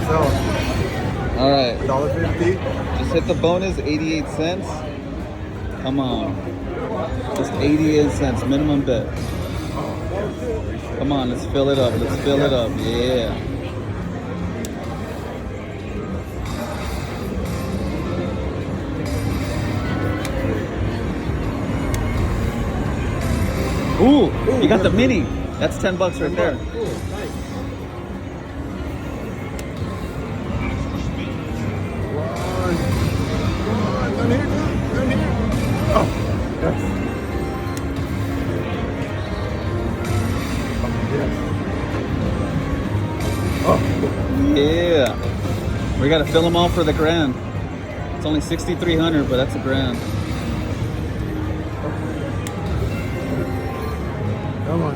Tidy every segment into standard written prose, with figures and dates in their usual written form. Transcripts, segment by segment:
sell. All right. $1.50. Just hit the bonus, 88 cents. Come on. Just 88 cents, minimum bet. Come on, let's fill it up. Let's fill it up. Yeah. Ooh, you got the mini. That's $10 right there. Ooh, nice. Come on, down here, down here. Oh, yes. Oh, Yeah. We got to fill them all for the grand. It's only 6,300, but that's a grand. come on.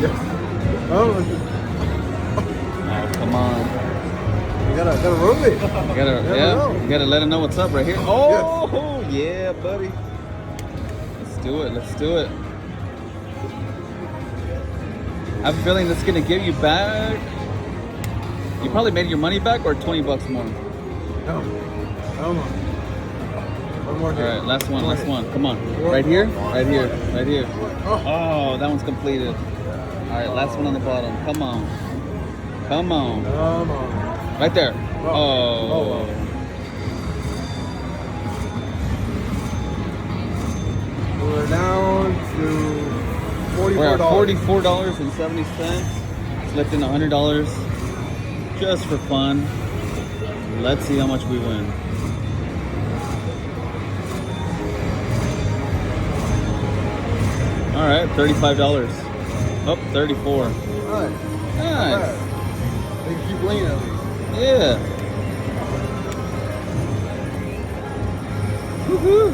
Yes. Oh, Oh, come on. you gotta roll it. You gotta, you gotta let them know what's up right here. Oh, yeah, buddy. Let's do it. Let's do it. I have a feeling that's gonna give you back. You probably made your money back or $20 more. No. Come on. One more All here. right, last one, last one. Come on. Right here, right here, right here. Oh, that one's completed. All right, last one on the bottom. Come on. Come on. Come on. Right there. Oh. Oh. We're down to $44. We're at $44.70. It's lifting $100 just for fun. Let's see how much we win. All right, $35. Oh, 34. All right. Nice. They can keep laying at least. Yeah. Woohoo.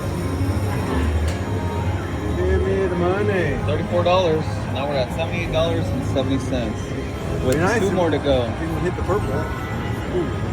Give me the money. $34. Now we're at $78.70 with Be nice two if more to go. You can hit the purple. Ooh.